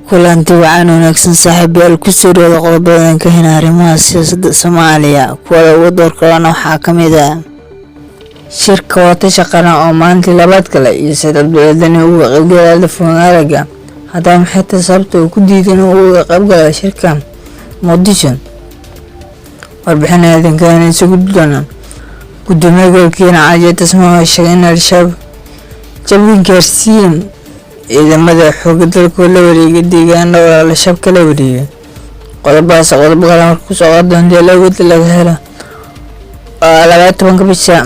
kulanti wacan wanaagsan saaxiibayaal ku soo dhawaada qodobadan ka hina arrimaha siyaasadda Soomaaliya kuwa ugu doorkana waxaa ka mid ah shirka wada shaqana oo maanta labaad kale iyo saddex biloodna uga qaybgalaya Foonaraga haddana maxay tahay sababta uu ku diidan uga qaybgalaya shirka Muqdisho warbixinadan kana isugu doona gudoomiyaha Kenya Tasmaa sheegay al-shabaab jabin gaarsiin ciidamada xoogga dalka la wareegay deegaanada oo al-shabaab kala wareegay qodobada kale ku soo qaadana laga helo 12 bisha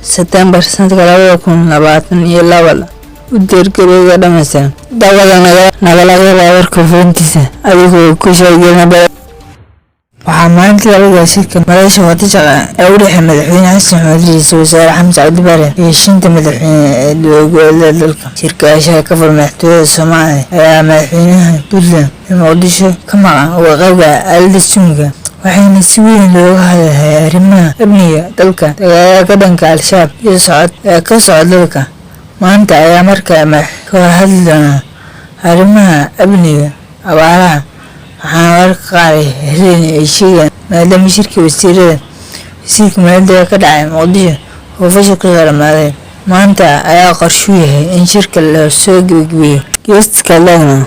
September sanadka 2022 u diirgarowga dhammaystiran dawada nagala warka fulintiisa adigoo ku sheegay waxaa maanta laga shirka Malaysia wada shaqo ee u dhexeeya madaxweynaha Xasan Ra'iisul Wasaare Xamza Cabdi Barre iyo shinta madaxweynaha dowladda dalka shirkaasha ka furmaatay Soomaaliya ayaa madaxweynaha Puntland Muqdisho ka maqan oo qayb al-Sunniga waxayna si weyn looga hadlayay arrimaha amniga dalka ka dhanka al-shabaab iyo ka socda dalka maanta ayaa markaa ka hadlayna arrimaha amniga abaaraha waxaan warqaaday helin ay sheegaan maadaama shirkii wasiirka maaliyadda ka dhacay Muqdisho oo fashil ku dhamaaday maanta ayaa qorshu yahay in shirka la soo gabagabeeyo geeska lagna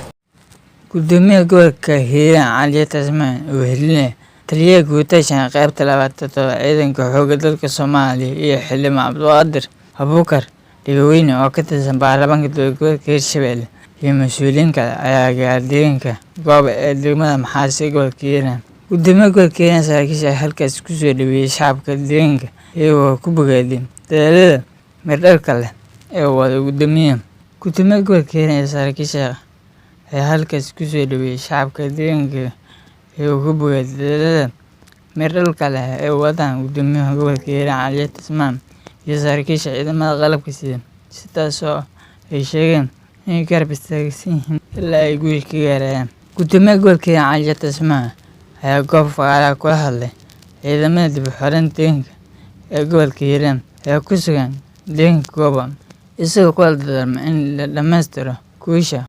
gudoomiyaha gobolka Hiiraan Cali Tasmaa oo helinay taliyaha guutashan qaybta 27 ciidanka xoogga dalka Soomaaliya iyo xildhibaan Cabdiqaadir Abuukar Dhigaweyne oo ka tirsan baarlamaanka dowladda Hirshabelle iyo mas'uuliyiin kale ayaa gaadheenka goob ee degmada Maxaasi gobolka Hiiraan gudoomiyaha gobolka Hiiraan saraakiisha halkaas ku soo dhaweeyay shacabka deegaanka iyagoo ku bogaadeen dadaalada mirdhalka leh ee wada gudoomiyaha gobolka Hiiraan saraakiisha halkaas ku soo dhaweeyay shacabka deegaanka iyagoo ku bogaadeen dadaalada mirdhalka leh ee wada gudoomiyaha gobolka Hiiraan Cali Tasmaa iyo saraakiisha ciidamada qalabka sida sidaas oo ay sheegeen in garab istaagsan yihiin ilaa ay guul ka gaarayaan gudoomiyaha gobolka Hiiraan Cali Tasmaa ayaa goob fagaara kula hadlay ciidamada dib u xiraynta deegaanka ee gobolka Hiiraan ee ku sugan deegaanka Gooba isagoo ku dardaarmay in la dhammaystiro guusha